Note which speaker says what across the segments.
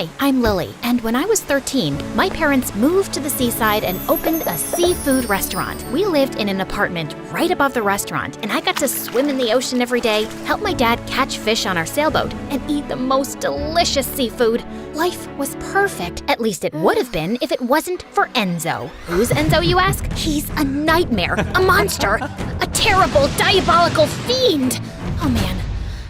Speaker 1: Hi, I'm Lily, and when I was 13, my parents moved to the seaside and opened a seafood restaurant. We lived in an apartment right above the restaurant, and I got to swim in the ocean every day, help my dad catch fish on our sailboat, and eat the most delicious seafood. Life was perfect. At least it would have been if it wasn't for Enzo. Who's Enzo, you ask? He's a nightmare, a monster, a terrible, diabolical fiend. Oh man,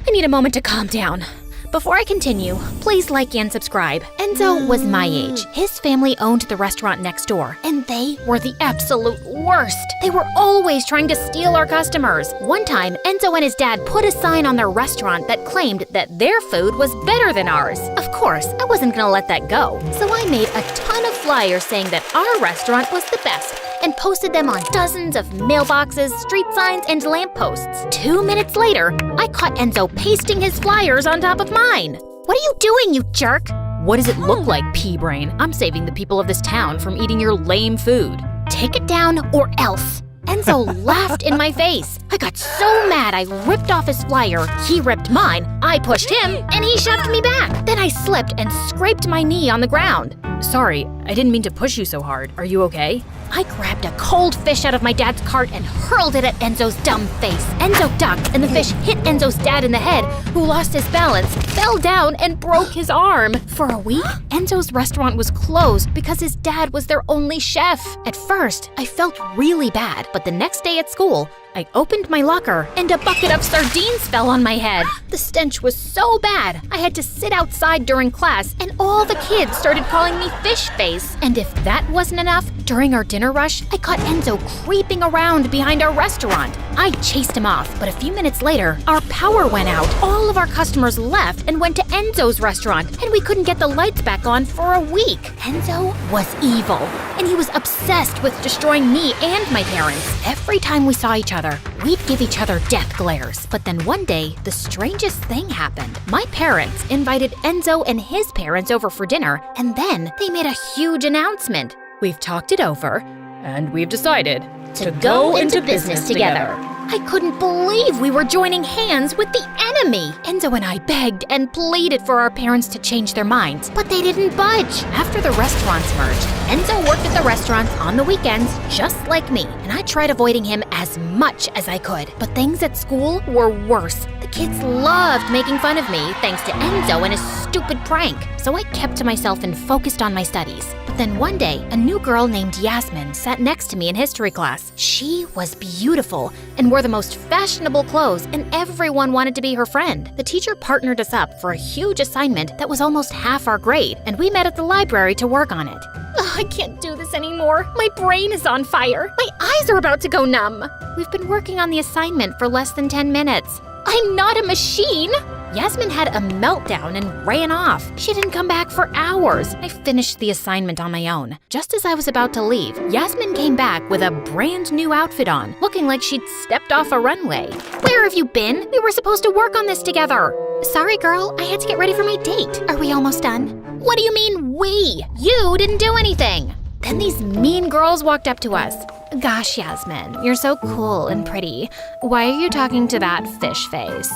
Speaker 1: I need a moment to calm down. Before I continue, please like and subscribe. Enzo was my age. His family owned the restaurant next door, and they were the absolute worst. They were always trying to steal our customers. One time, Enzo and his dad put a sign on their restaurant that claimed that their food was better than ours. Of course, I wasn't gonna let that go, so I made a ton of flyers saying that our restaurant was the best and posted them on dozens of mailboxes, street signs, and lampposts. 2 minutes later, I caught Enzo pasting his flyers on top of mine. What are you doing, you jerk?
Speaker 2: What does it look like, pea-brain? I'm saving the people of this town from eating your lame food.
Speaker 1: Take it down or else. Enzo laughed in my face. I got so mad I ripped off his flyer, he ripped mine, I pushed him, and he shoved me back. Then I slipped and scraped my knee on the ground.
Speaker 2: Sorry, I didn't mean to push you so hard. Are you okay?
Speaker 1: I grabbed a cold fish out of my dad's cart and hurled it at Enzo's dumb face. Enzo ducked, and the fish hit Enzo's dad in the head, who lost his balance, fell down, and broke his arm. For a week, Enzo's restaurant was closed because his dad was their only chef. At first, I felt really bad, but the next day at school, I opened my locker, and a bucket of sardines fell on my head. The stench was so bad, I had to sit outside during class, and all the kids started calling me Fish Face. And if that wasn't enough, during our dinner rush, I caught Enzo creeping around behind our restaurant. I chased him off, but a few minutes later, our power went out. All of our customers left and went to Enzo's restaurant, and we couldn't get the lights back on for a week. Enzo was evil, and he was obsessed with destroying me and my parents. Every time we saw each other, we'd give each other death glares. But then one day, the strangest thing happened. My parents invited Enzo and his parents over for dinner, and then they made a huge announcement.
Speaker 2: We've talked it over, and we've decided
Speaker 1: to go into business together. I couldn't believe we were joining hands with the enemy. Enzo and I begged and pleaded for our parents to change their minds, but they didn't budge. After the restaurants merged, Enzo worked at the restaurants on the weekends just like me, and I tried avoiding him as much as I could. But things at school were worse. The kids loved making fun of me thanks to Enzo and his stupid prank, so I kept to myself and focused on my studies. But then one day, a new girl named Yasmin sat next to me in history class. She was beautiful and wore the most fashionable clothes, and everyone wanted to be her friend. The teacher partnered us up for a huge assignment that was almost half our grade, and we met at the library to work on it. I can't do this anymore. My brain is on fire. My eyes are about to go numb. We've been working on the assignment for less than 10 minutes. I'm not a machine. Yasmin had a meltdown and ran off. She didn't come back for hours. I finished the assignment on my own. Just as I was about to leave, Yasmin came back with a brand new outfit on, looking like she'd stepped off a runway. Where have you been? We were supposed to work on this together. Sorry, girl. I had to get ready for my date. Are we almost done? What do you mean, we? You didn't do anything. Then these mean girls walked up to us. Gosh, Yasmin, you're so cool and pretty. Why are you talking to that fish face?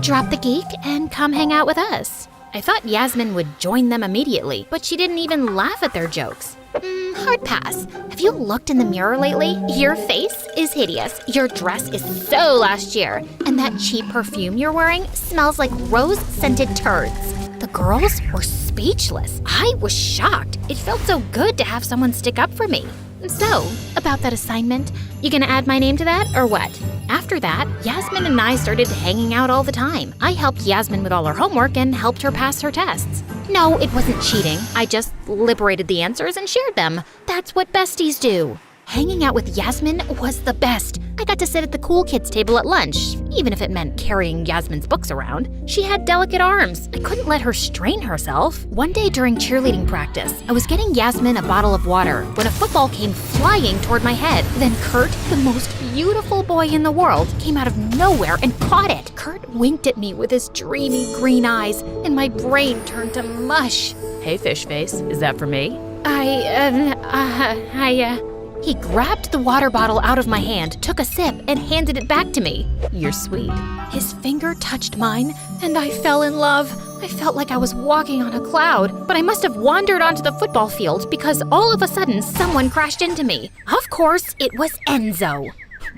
Speaker 1: Drop the geek and come hang out with us. I thought Yasmin would join them immediately, but she didn't even laugh at their jokes. Hard pass. Have you looked in the mirror lately? Your face is hideous. Your dress is so last year. And that cheap perfume you're wearing smells like rose-scented turds. The girls were speechless. I was shocked. It felt so good to have someone stick up for me. So, about that assignment, you gonna add my name to that or what? After that, Yasmin and I started hanging out all the time. I helped Yasmin with all her homework and helped her pass her tests. No, it wasn't cheating. I just liberated the answers and shared them. That's what besties do. Hanging out with Yasmin was the best. I got to sit at the cool kids table at lunch, even if it meant carrying Yasmin's books around. She had delicate arms. I couldn't let her strain herself. One day during cheerleading practice, I was getting Yasmin a bottle of water when a football came flying toward my head. Then Kurt, the most beautiful boy in the world, came out of nowhere and caught it. Kurt winked at me with his dreamy green eyes, and my brain turned to mush.
Speaker 2: Hey, fish face, is that for me?
Speaker 1: He grabbed the water bottle out of my hand, took a sip, and handed it back to me.
Speaker 2: You're sweet.
Speaker 1: His finger touched mine, and I fell in love. I felt like I was walking on a cloud, but I must have wandered onto the football field because all of a sudden someone crashed into me. Of course, it was Enzo.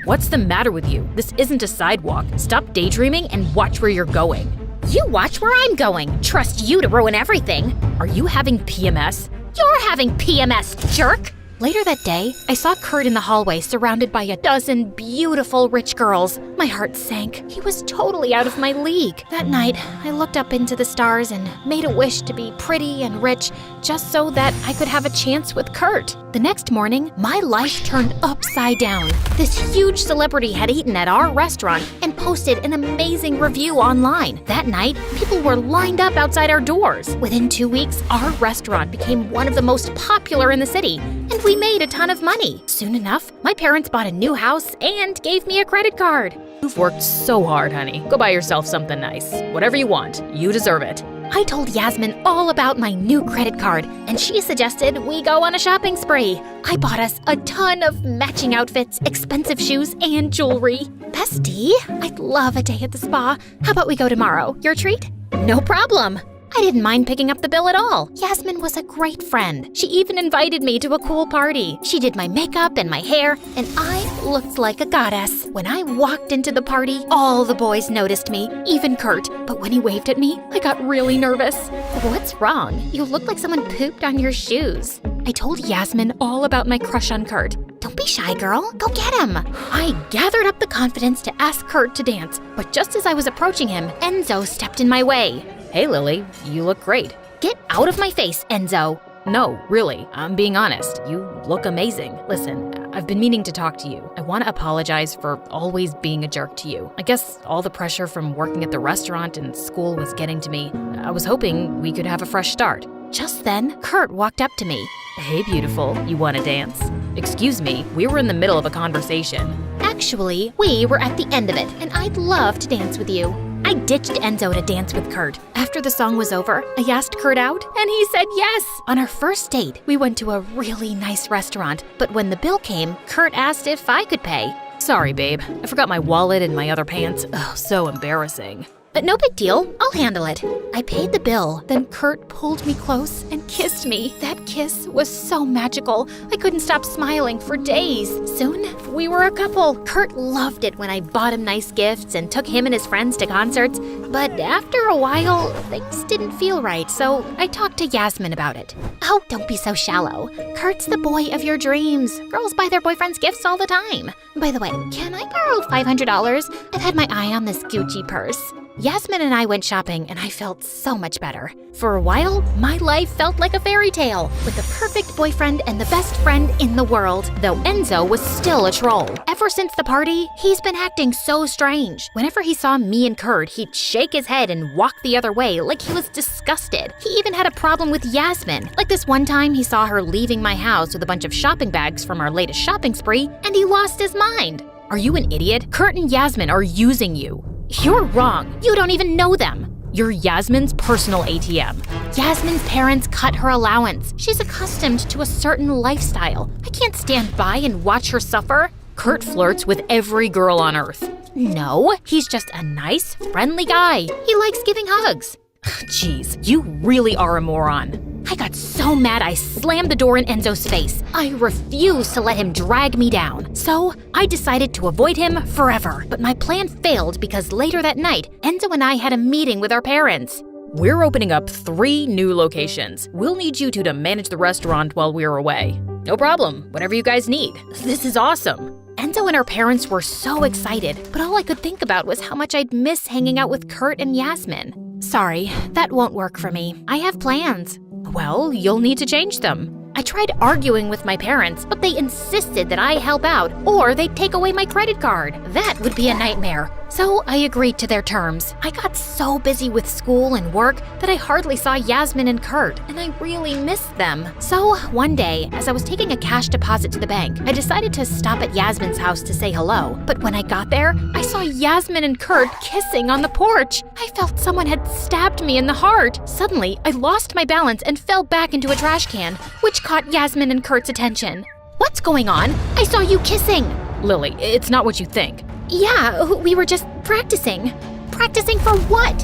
Speaker 2: What's the matter with you? This isn't a sidewalk. Stop daydreaming and watch where you're going.
Speaker 1: You watch where I'm going. Trust you to ruin everything.
Speaker 2: Are you having PMS?
Speaker 1: You're having PMS, jerk! Later that day, I saw Kurt in the hallway surrounded by a dozen beautiful rich girls. My heart sank. He was totally out of my league. That night, I looked up into the stars and made a wish to be pretty and rich just so that I could have a chance with Kurt. The next morning, my life turned upside down. This huge celebrity had eaten at our restaurant and posted an amazing review online. That night, people were lined up outside our doors. Within 2 weeks, our restaurant became one of the most popular in the city, and we made a ton of money. Soon enough, my parents bought a new house and gave me a credit card.
Speaker 2: You've worked so hard, honey. Go buy yourself something nice. Whatever you want. You deserve it.
Speaker 1: I told Yasmin all about my new credit card, and she suggested we go on a shopping spree. I bought us a ton of matching outfits, expensive shoes, and jewelry. Bestie, I'd love a day at the spa. How about we go tomorrow? Your treat? No problem. I didn't mind picking up the bill at all. Yasmin was a great friend. She even invited me to a cool party. She did my makeup and my hair, and I looked like a goddess. When I walked into the party, all the boys noticed me, even Kurt. But when he waved at me, I got really nervous. What's wrong? You look like someone pooped on your shoes. I told Yasmin all about my crush on Kurt. Don't be shy, girl. Go get him. I gathered up the confidence to ask Kurt to dance, but just as I was approaching him, Enzo stepped in my way.
Speaker 2: Hey, Lily, you look great.
Speaker 1: Get out of my face, Enzo.
Speaker 2: No, really, I'm being honest. You look amazing. Listen, I've been meaning to talk to you. I want to apologize for always being a jerk to you. I guess all the pressure from working at the restaurant and school was getting to me. I was hoping we could have a fresh start.
Speaker 1: Just then, Kurt walked up to me.
Speaker 2: Hey, beautiful, you want to dance? Excuse me, we were in the middle of a conversation.
Speaker 1: Actually, we were at the end of it, and I'd love to dance with you. I ditched Enzo to dance with Kurt. After the song was over, I asked Kurt out, and he said yes. On our first date, we went to a really nice restaurant, but when the bill came, Kurt asked if I could pay.
Speaker 2: Sorry, babe. I forgot my wallet and my other pants. Oh, so embarrassing.
Speaker 1: But no big deal, I'll handle it. I paid the bill, then Kurt pulled me close and kissed me. That kiss was so magical, I couldn't stop smiling for days. Soon, we were a couple. Kurt loved it when I bought him nice gifts and took him and his friends to concerts. But after a while, things didn't feel right, so I talked to Yasmin about it. Oh, don't be so shallow. Kurt's the boy of your dreams. Girls buy their boyfriends gifts all the time. By the way, can I borrow $500? I've had my eye on this Gucci purse. Yasmin and I went shopping, and I felt so much better. For a while, my life felt like a fairy tale, with the perfect boyfriend and the best friend in the world, though Enzo was still a troll. Ever since the party, he's been acting so strange. Whenever he saw me and Kurt, he'd shake his head and walk the other way like he was disgusted. He even had a problem with Yasmin. Like this one time, he saw her leaving my house with a bunch of shopping bags from our latest shopping spree, and he lost his mind.
Speaker 2: Are you an idiot? Kurt and Yasmin are using you.
Speaker 1: You're wrong. You don't even know them.
Speaker 2: You're Yasmin's personal ATM.
Speaker 1: Yasmin's parents cut her allowance. She's accustomed to a certain lifestyle. I can't stand by and watch her suffer.
Speaker 2: Kurt flirts with every girl on earth.
Speaker 1: No, he's just a nice, friendly guy. He likes giving hugs.
Speaker 2: Jeez, you really are a moron.
Speaker 1: I got so mad I slammed the door in Enzo's face. I refused to let him drag me down. So I decided to avoid him forever. But my plan failed because later that night, Enzo and I had a meeting with our parents.
Speaker 2: We're opening up 3 new locations. We'll need you two to manage the restaurant while we're away. No problem, whatever you guys need. This is awesome.
Speaker 1: Enzo and our parents were so excited, but all I could think about was how much I'd miss hanging out with Kurt and Yasmin. Sorry, that won't work for me. I have plans.
Speaker 2: Well, you'll need to change them.
Speaker 1: I tried arguing with my parents, but they insisted that I help out or they'd take away my credit card. That would be a nightmare. So I agreed to their terms. I got so busy with school and work that I hardly saw Yasmin and Kurt, and I really missed them. So one day, as I was taking a cash deposit to the bank, I decided to stop at Yasmin's house to say hello. But when I got there, I saw Yasmin and Kurt kissing on the porch. I felt someone had stabbed me in the heart. Suddenly, I lost my balance and fell back into a trash can, which caught Yasmin and Kurt's attention. What's going on? I saw you kissing.
Speaker 2: Lily, it's not what you think.
Speaker 1: Yeah, we were just practicing. Practicing for what?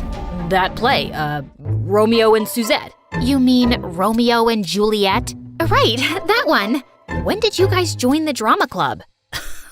Speaker 2: that play, Romeo and Suzette.
Speaker 1: You mean Romeo and Juliet? Right, that one. When did you guys join the drama club?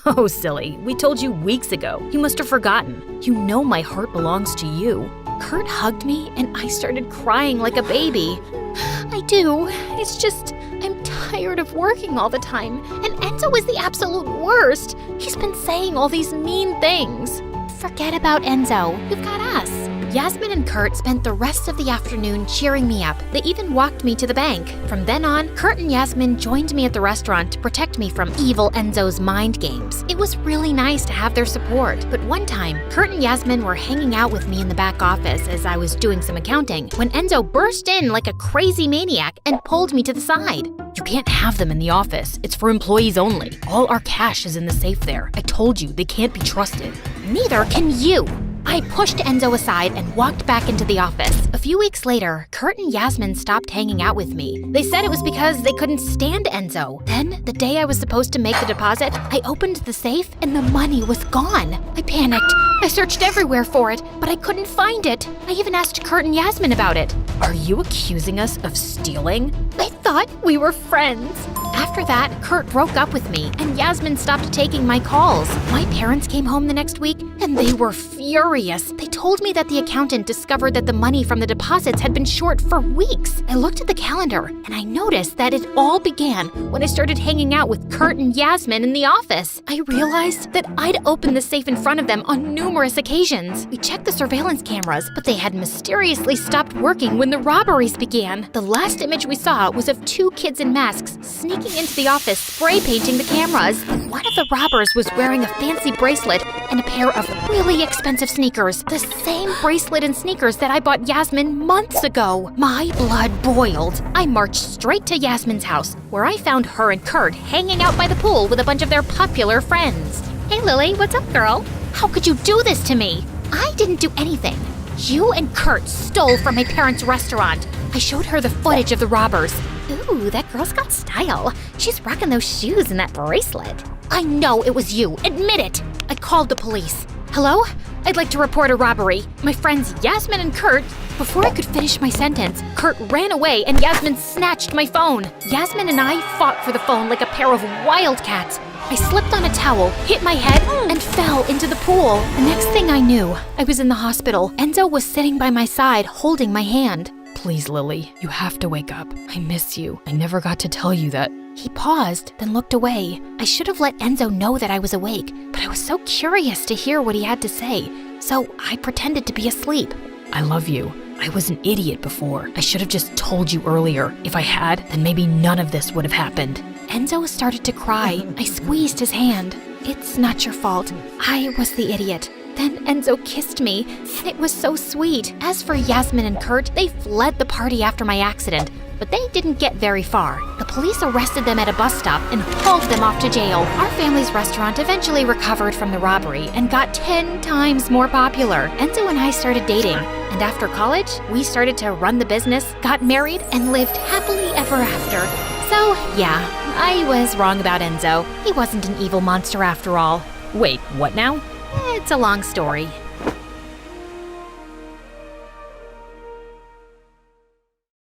Speaker 2: Oh, silly. We told you weeks ago. You must have forgotten. You know my heart belongs to you.
Speaker 1: Kurt hugged me and I started crying like a baby. I do. It's just, I'm tired of working all the time. And Enzo is the absolute worst. He's been saying all these mean things. Forget about Enzo. You've got us. Yasmin and Kurt spent the rest of the afternoon cheering me up. They even walked me to the bank. From then on, Kurt and Yasmin joined me at the restaurant to protect me from evil Enzo's mind games. It was really nice to have their support. But one time, Kurt and Yasmin were hanging out with me in the back office as I was doing some accounting when Enzo burst in like a crazy maniac and pulled me to the side.
Speaker 2: You can't have them in the office. It's for employees only. All our cash is in the safe there. I told you, they can't be trusted.
Speaker 1: Neither can you. I pushed Enzo aside and walked back into the office. A few weeks later, Kurt and Yasmin stopped hanging out with me. They said it was because they couldn't stand Enzo. Then, the day I was supposed to make the deposit, I opened the safe and the money was gone. I panicked. I searched everywhere for it, but I couldn't find it. I even asked Kurt and Yasmin about it.
Speaker 2: Are you accusing us of stealing?
Speaker 1: I thought we were friends. After that, Kurt broke up with me, and Yasmin stopped taking my calls. My parents came home the next week, and they were furious. They told me that the accountant discovered that the money from the deposits had been short for weeks. I looked at the calendar, and I noticed that it all began when I started hanging out with Kurt and Yasmin in the office. I realized that I'd opened the safe in front of them on numerous occasions. We checked the surveillance cameras, but they had mysteriously stopped working when the robberies began. The last image we saw was of two kids in masks sneaking into the office, spray painting the cameras. One of the robbers was wearing a fancy bracelet and a pair of really expensive sneakers. The same bracelet and sneakers that I bought Yasmin months ago. My blood boiled. I marched straight to Yasmin's house, where I found her and Kurt hanging out by the pool with a bunch of their popular friends. Hey Lily, what's up, girl? How could you do this to me? I didn't do anything. You and Kurt stole from my parents' restaurant. I showed her the footage of the robbers. Ooh, that girl's got style. She's rocking those shoes and that bracelet. I know it was you. Admit it. I called the police. Hello? I'd like to report a robbery. My friends Yasmin and Kurt. Before I could finish my sentence, Kurt ran away and Yasmin snatched my phone. Yasmin and I fought for the phone like a pair of wildcats. I slipped on a towel, hit my head, and fell into the pool. The next thing I knew, I was in the hospital. Enzo was sitting by my side, holding my hand.
Speaker 2: Please, Lily, you have to wake up. I miss you. I never got to tell you that.
Speaker 1: He paused, then looked away. I should have let Enzo know that I was awake, but I was so curious to hear what he had to say, so I pretended to be asleep.
Speaker 2: I love you. I was an idiot before. I should have just told you earlier. If I had, then maybe none of this would have happened.
Speaker 1: Enzo started to cry. I squeezed his hand. It's not your fault. I was the idiot. Then Enzo kissed me, and it was so sweet. As for Yasmin and Kurt, they fled the party after my accident, but they didn't get very far. The police arrested them at a bus stop and hauled them off to jail. Our family's restaurant eventually recovered from the robbery and got 10 times more popular. Enzo and I started dating, and after college, we started to run the business, got married, and lived happily ever after. So, yeah, I was wrong about Enzo. He wasn't an evil monster after all.
Speaker 2: Wait, what now?
Speaker 1: It's a long story.